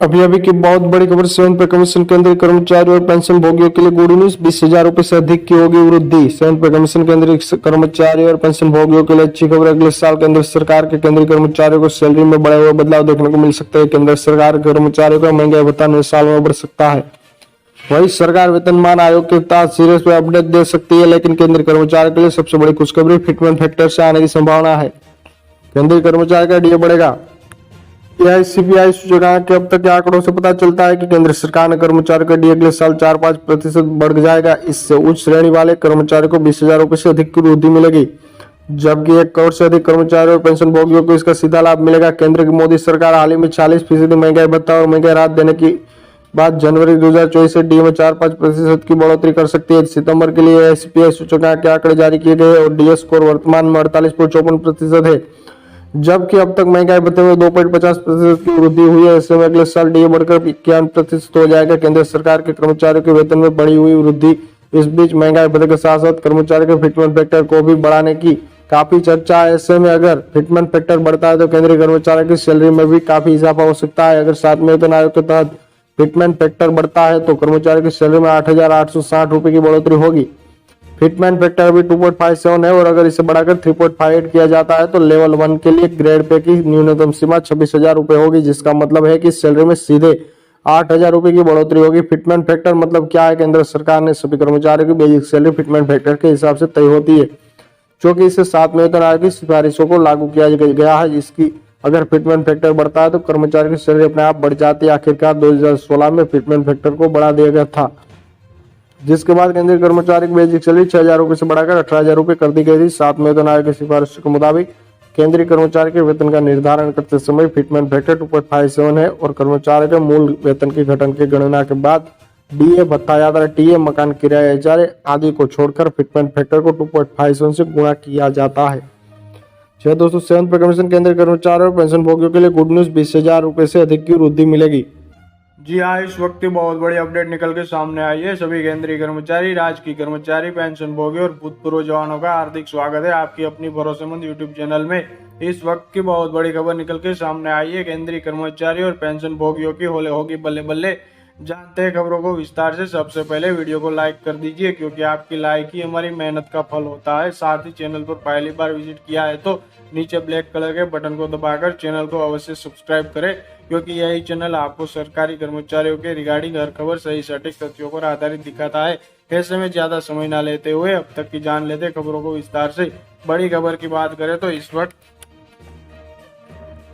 अभी अभी की बहुत बड़ी खबर। 7 पे कमीशन केंद्रीय कर्मचारी और पेंशन भोगियों के लिए गुड न्यूज। 20,000 रुपए से अधिक की होगी वृद्धि। 7 पे कमीशन केंद्रीय कर्मचारी और पेंशन भोगियों के लिए अच्छी खबर। अगले साल केंद्र सरकार के केंद्रीय कर्मचारियों को सैलरी में बड़े हुए बदलाव देखने को मिल सकते हैं। केंद्र सरकार के कर्मचारियों का महंगाई भत्ता नए साल में बढ़ सकता है। वही सरकार वेतनमान आयोग के तहत सीरियस पे अपडेट दे सकती है, लेकिन केंद्रीय कर्मचारियों के लिए सबसे बड़ी खुशखबरी फिटमेंट फैक्टर से आने की संभावना है। केंद्रीय कर्मचारी का डीए बढ़ेगा। एआईसीपीआई सूचकांक के अब तक के आंकड़ों से पता चलता है कि केंद्र सरकार ने कर्मचारियों का डीए अगले साल 4-5% बढ़ जाएगा। इससे उच्च श्रेणी वाले कर्मचारियों को 20,000 रुपए से अधिक की वृद्धि मिलेगी, जबकि 1 करोड़ से अधिक कर्मचारियों और पेंशन भोगियों को इसका सीधा लाभ मिलेगा। केंद्र की मोदी सरकार हाल ही में 40% महंगाई भत्ता और महंगाई राहत देने की बाद जनवरी 2024 से डीए में 4-5% की बढ़ोतरी कर सकती है। सितंबर के लिए एआईसीपीआई सूचकांक के आंकड़े जारी किए गए और डीए स्कोर वर्तमान में 48.54% है, जबकि अब तक महंगाई भत्ते में 2.50% की वृद्धि हुई है। ऐसे में अगले साल डीए बढ़कर 51% हो जाएगा। केंद्र सरकार के कर्मचारियों के वेतन में बढ़ी हुई वृद्धि। इस बीच महंगाई भत्ते के साथ साथ कर्मचारियों के फिटमेंट फैक्टर को भी बढ़ाने की काफी चर्चा है। ऐसे में अगर फिटमेंट फैक्टर बढ़ता है तो केंद्रीय कर्मचारियों की सैलरी में भी काफी इजाफा हो सकता है। अगर सातवें वेतन आयोग के तहत फिटमेंट फैक्टर बढ़ता है तो कर्मचारियों की सैलरी में 8,860 रुपए की बढ़ोतरी होगी। फिटमेंट फैक्टर अभी 2.57 है और अगर इसे बढ़ाकर 3.58 किया जाता है तो लेवल 1 के लिए ग्रेड पे की न्यूनतम सीमा 26,000 रुपए होगी, जिसका मतलब है कि सैलरी में सीधे 8,000 रुपए की बढ़ोतरी होगी। फिटमेंट फैक्टर मतलब क्या है? केंद्र सरकार ने सभी कर्मचारियों की बेसिक सैलरी फिटमेंट फैक्टर के हिसाब से तय होती है, क्योंकि इसे 7वें वेतन आयोग की सिफारिशों को लागू किया गया है। इसकी अगर फिटमेंट फैक्टर बढ़ता है तो कर्मचारी की सैलरी अपने आप बढ़ जाती है। आखिरकार 2016 में फिटमेंट फैक्टर को बढ़ा दिया गया था, जिसके बाद केंद्रीय कर्मचारी की बेसिक सैलरी 6,000 रुपए से बढ़ाकर 18,000 रुपए कर दी गई थी। 7वें वेतन आयोग की सिफारिश के मुताबिक केंद्रीय कर्मचारी के वेतन का निर्धारण करते समय फिटमेंट फैक्टर 2.57 है और कर्मचारी के मूल वेतन के घटन की गणना के बाद डीए, भत्ता, यात्रा, टीए, मकान किराया, इजारे आदि को छोड़कर फिटमेंट फैक्टर को 2.57 से गुणा किया जाता है। 6 7 पे कमीशन केंद्रीय कर्मचारी और पेंशन भोगियों के लिए गुड न्यूज। 20,000 रुपए से अधिक की वृद्धि मिलेगी। जी हाँ, इस वक्त की बहुत बड़ी अपडेट निकल के सामने आई है। सभी केंद्रीय कर्मचारी, राजकीय कर्मचारी, पेंशन भोगी और भूतपूर्व जवानों का हार्दिक स्वागत है आपकी अपनी भरोसेमंद यूट्यूब चैनल में। इस वक्त की बहुत बड़ी खबर निकल के सामने आई है। केंद्रीय कर्मचारी और पेंशन भोगियों की होगी बल्ले बल्ले। जानते हैं खबरों को विस्तार से। सबसे पहले वीडियो को लाइक कर दीजिए, क्योंकि आपकी लाइक ही हमारी मेहनत का फल होता है। साथ ही चैनल पर पहली बार विजिट किया है तो नीचे ब्लैक कलर के बटन को दबाकर चैनल को अवश्य सब्सक्राइब करें, क्योंकि यही चैनल आपको सरकारी कर्मचारियों के रिगार्डिंग हर खबर सही सटीक तथ्यों पर आधारित दिखाता है। ऐसे में ज्यादा समय ना लेते हुए अब तक की जान लेते खबरों को विस्तार से। बड़ी खबर की बात करें तो इस वक्त